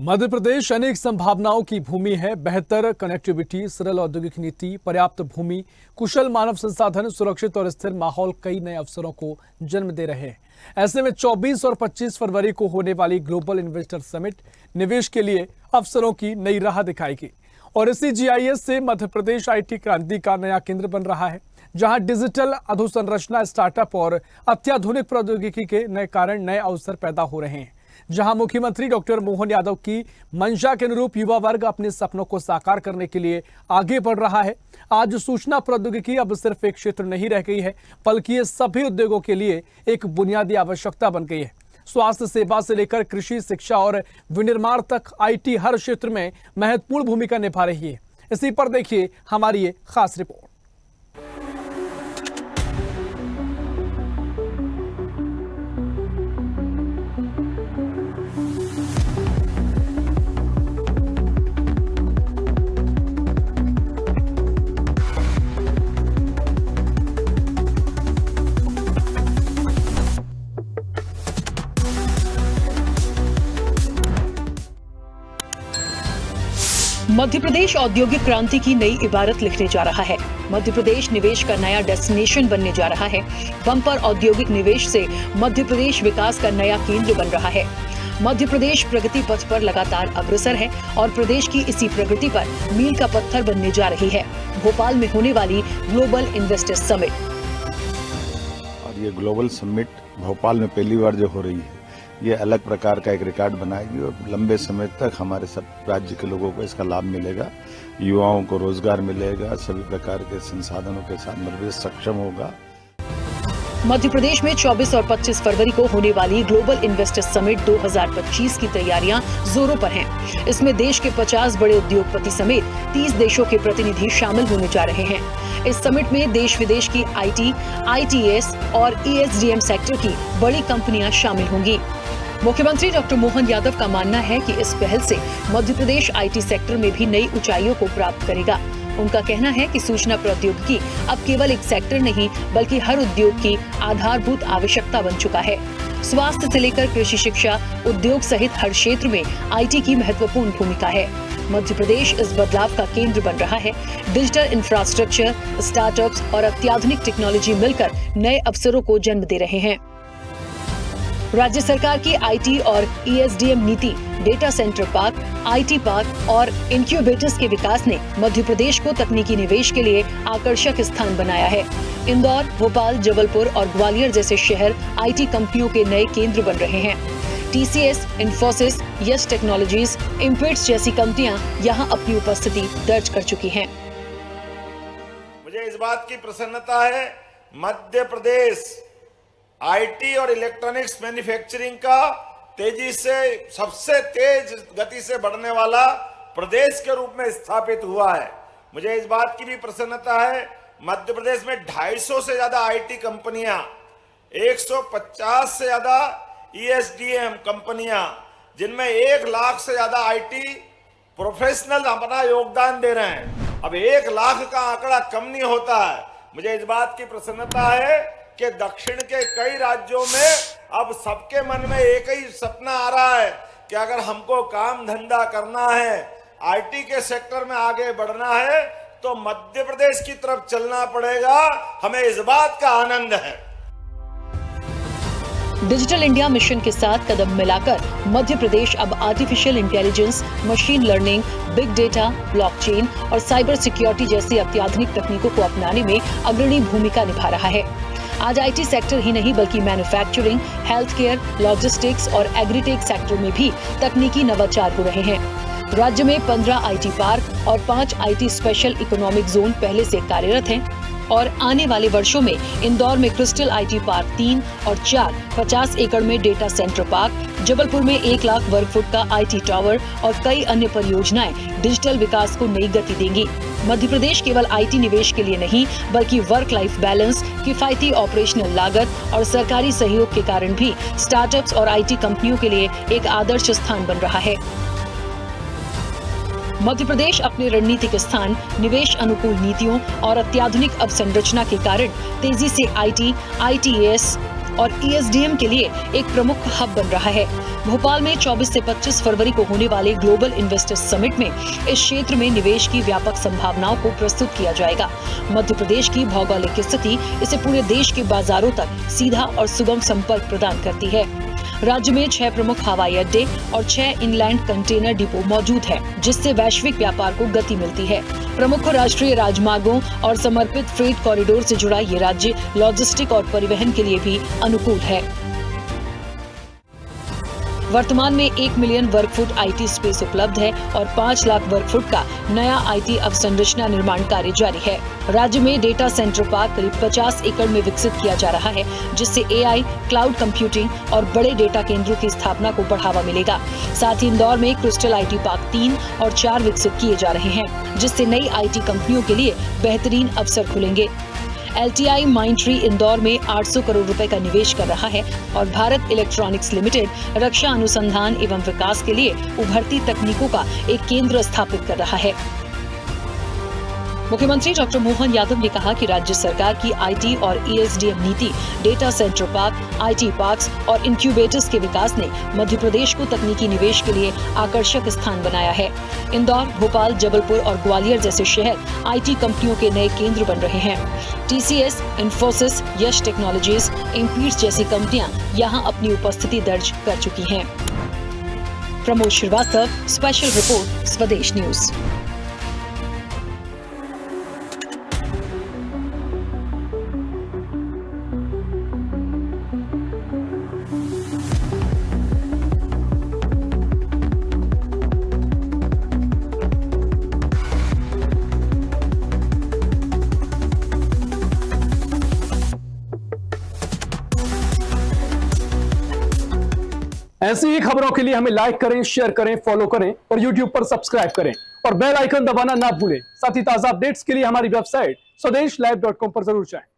मध्य प्रदेश अनेक संभावनाओं की भूमि है। बेहतर कनेक्टिविटी, सरल औद्योगिक नीति, पर्याप्त भूमि, कुशल मानव संसाधन, सुरक्षित और स्थिर माहौल कई नए अवसरों को जन्म दे रहे हैं। ऐसे में 24 और 25 फरवरी को होने वाली ग्लोबल इन्वेस्टर समिट निवेश के लिए अवसरों की नई राह दिखाएगी। और इसी GIS से मध्य प्रदेश IT क्रांति का नया केंद्र बन रहा है, जहां डिजिटल अधोसंरचना, स्टार्टअप और अत्याधुनिक प्रौद्योगिकी के नए कारण नए अवसर पैदा हो रहे हैं। जहां मुख्यमंत्री डॉक्टर मोहन यादव की मंशा के अनुरूप युवा वर्ग अपने सपनों को साकार करने के लिए आगे बढ़ रहा है। आज सूचना प्रौद्योगिकी अब सिर्फ एक क्षेत्र नहीं रह गई है, बल्कि ये सभी उद्योगों के लिए एक बुनियादी आवश्यकता बन गई है। स्वास्थ्य सेवा से लेकर कृषि, शिक्षा और विनिर्माण तक IT हर क्षेत्र में महत्वपूर्ण भूमिका निभा रही है। इसी पर देखिए हमारी ये खास रिपोर्ट। मध्य प्रदेश औद्योगिक क्रांति की नई इबारत लिखने जा रहा है। मध्य प्रदेश निवेश का नया डेस्टिनेशन बनने जा रहा है। बम्पर औद्योगिक निवेश से मध्य प्रदेश विकास का नया केंद्र बन रहा है। मध्य प्रदेश प्रगति पथ पर लगातार अग्रसर है और प्रदेश की इसी प्रगति पर मील का पत्थर बनने जा रही है भोपाल में होने वाली ग्लोबल इन्वेस्टर्स समिट। और ये ग्लोबल समिट भोपाल में पहली बार जो हो रही है, ये अलग प्रकार का एक रिकॉर्ड बनाएगी और लंबे समय तक हमारे सब राज्य के लोगों को इसका लाभ मिलेगा। युवाओं को रोजगार मिलेगा, सभी प्रकार के संसाधनों के साथ मध्य प्रदेश सक्षम होगा। मध्य प्रदेश में 24 और 25 फरवरी को होने वाली ग्लोबल इन्वेस्टर्स समिट 2025 की तैयारियां जोरों पर हैं। इसमें देश के 50 बड़े उद्योगपति समेत 30 देशों के प्रतिनिधि शामिल होने जा रहे हैं। इस समिट में देश विदेश की IT, ITS और ESDM सेक्टर की बड़ी कंपनियां शामिल होंगी। मुख्यमंत्री डॉक्टर मोहन यादव का मानना है कि इस पहल से मध्य प्रदेश IT सेक्टर में भी नई ऊंचाइयों को प्राप्त करेगा। उनका कहना है कि सूचना प्रौद्योगिकी अब केवल एक सेक्टर नहीं, बल्कि हर उद्योग की आधारभूत आवश्यकता बन चुका है। स्वास्थ्य से लेकर कृषि, शिक्षा, उद्योग सहित हर क्षेत्र में IT की महत्वपूर्ण भूमिका है। मध्य प्रदेश इस बदलाव का केंद्र बन रहा है। डिजिटल इंफ्रास्ट्रक्चर, स्टार्टअप्स और अत्याधुनिक टेक्नोलॉजी मिलकर नए अवसरों को जन्म दे रहे हैं। राज्य सरकार की IT और ESDM नीति, data centre park, IT park और इंक्यूबेटर्स के विकास ने मध्य प्रदेश को तकनीकी निवेश के लिए आकर्षक स्थान बनाया है। इंदौर, भोपाल, जबलपुर और ग्वालियर जैसे शहर IT कंपनियों के नए केंद्र बन रहे हैं। TCS, इन्फोसिस, यस टेक्नोलॉजीज, इम्पेट्स जैसी कंपनियां यहां अपनी उपस्थिति दर्ज कर चुकी हैं। मुझे इस बात की प्रसन्नता है, मध्य प्रदेश IT और इलेक्ट्रॉनिक्स मैन्युफैक्चरिंग का तेजी से सबसे तेज गति से बढ़ने वाला प्रदेश के रूप में स्थापित हुआ है। मुझे इस बात की भी प्रसन्नता है, मध्य प्रदेश में 250 से ज्यादा IT कंपनियां, 150 से ज्यादा ESDM कंपनियां, जिनमें 1 लाख से ज्यादा IT प्रोफेशनल अपना योगदान दे रहे हैं। अब 1 लाख का आंकड़ा कम नहीं होता है। मुझे इस बात की प्रसन्नता है कि दक्षिण के कई राज्यों में अब सबके मन में एक ही सपना आ रहा है कि अगर हमको काम धंधा करना है, IT के सेक्टर में आगे बढ़ना है, तो मध्य प्रदेश की तरफ चलना पड़ेगा। हमें इस बात का आनंद है। डिजिटल इंडिया मिशन के साथ कदम मिलाकर मध्य प्रदेश अब artificial intelligence, machine learning, big data, blockchain और साइबर सिक्योरिटी जैसी अत्याधुनिक तकनीकों को अपनाने में अग्रणी भूमिका निभा रहा है। आज IT सेक्टर ही नहीं, बल्कि मैन्युफैक्चरिंग, हेल्थ केयर, लॉजिस्टिक्स और एग्रीटेक सेक्टर में भी तकनीकी नवाचार हो रहे हैं। राज्य में 15 IT पार्क और 5 IT स्पेशल इकोनॉमिक जोन पहले से कार्यरत हैं और आने वाले वर्षों में इंदौर में क्रिस्टल IT पार्क 3 और 4 50 एकड़ में डेटा सेंटर पार्क, जबलपुर में 1 लाख वर्ग फुट का IT टावर और कई अन्य परियोजनाएं डिजिटल विकास को नई गति देंगी। मध्य प्रदेश केवल IT निवेश के लिए नहीं, बल्कि वर्क लाइफ बैलेंस, किफायती ऑपरेशनल लागत और सरकारी सहयोग के कारण भी स्टार्टअप्स और IT कंपनियों के लिए एक आदर्श स्थान बन रहा है। मध्य प्रदेश अपने रणनीतिक स्थान, निवेश अनुकूल नीतियों और अत्याधुनिक अवसंरचना के कारण तेजी से IT, ITES और ESDM के लिए एक प्रमुख हब बन रहा है। भोपाल में 24 से 25 फरवरी को होने वाले ग्लोबल इन्वेस्टर्स समिट में इस क्षेत्र में निवेश की व्यापक संभावनाओं को प्रस्तुत किया जाएगा। मध्य प्रदेश की भौगोलिक स्थिति इसे पूरे देश के बाजारों तक सीधा और सुगम संपर्क प्रदान करती है। राज्य में 6 प्रमुख हवाई अड्डे और 6 इनलैंड कंटेनर डिपो मौजूद है, जिससे वैश्विक व्यापार को गति मिलती है। प्रमुख राष्ट्रीय राजमार्गों और समर्पित फ्रेट कॉरिडोर से जुड़ा ये राज्य लॉजिस्टिक और परिवहन के लिए भी अनुकूल है। वर्तमान में 1 मिलियन वर्ग फुट IT स्पेस उपलब्ध है और 5 लाख वर्ग फुट का नया IT अवसंरचना निर्माण कार्य जारी है। राज्य में डेटा सेंटर पार्क करीब 50 एकड़ में विकसित किया जा रहा है, जिससे AI, क्लाउड कंप्यूटिंग और बड़े डेटा केंद्रों की स्थापना को बढ़ावा मिलेगा। साथ ही इंदौर में क्रिस्टल IT पार्क 3 और 4 विकसित किए जा रहे हैं, जिससे नई IT कंपनियों के लिए बेहतरीन अवसर खुलेंगे। LTI माइंडट्री इंदौर में 800 करोड़ रुपए का निवेश कर रहा है और भारत इलेक्ट्रॉनिक्स लिमिटेड रक्षा अनुसंधान एवं विकास के लिए उभरती तकनीकों का एक केंद्र स्थापित कर रहा है। मुख्यमंत्री डॉक्टर मोहन यादव ने कहा कि राज्य सरकार की IT और ESDM नीति, data centre park, IT parks और इंक्यूबेटर्स के विकास ने मध्य प्रदेश को तकनीकी निवेश के लिए आकर्षक स्थान बनाया है। इंदौर, भोपाल, जबलपुर और ग्वालियर जैसे शहर IT कंपनियों के नए केंद्र बन रहे हैं। TCS, इन्फोसिस, यश टेक्नोलॉजीज, इंपीड्स जैसी कंपनियां यहां अपनी उपस्थिति दर्ज कर चुकी हैं। प्रमोद श्रीवास्तव, स्पेशल रिपोर्ट, स्वदेश न्यूज। ऐसी ही खबरों के लिए हमें लाइक करें, शेयर करें, फॉलो करें और YouTube पर सब्सक्राइब करें और बेल आइकन दबाना ना भूलें। साथ ही ताजा अपडेट्स के लिए हमारी वेबसाइट swdeshlive.com पर जरूर जाएं।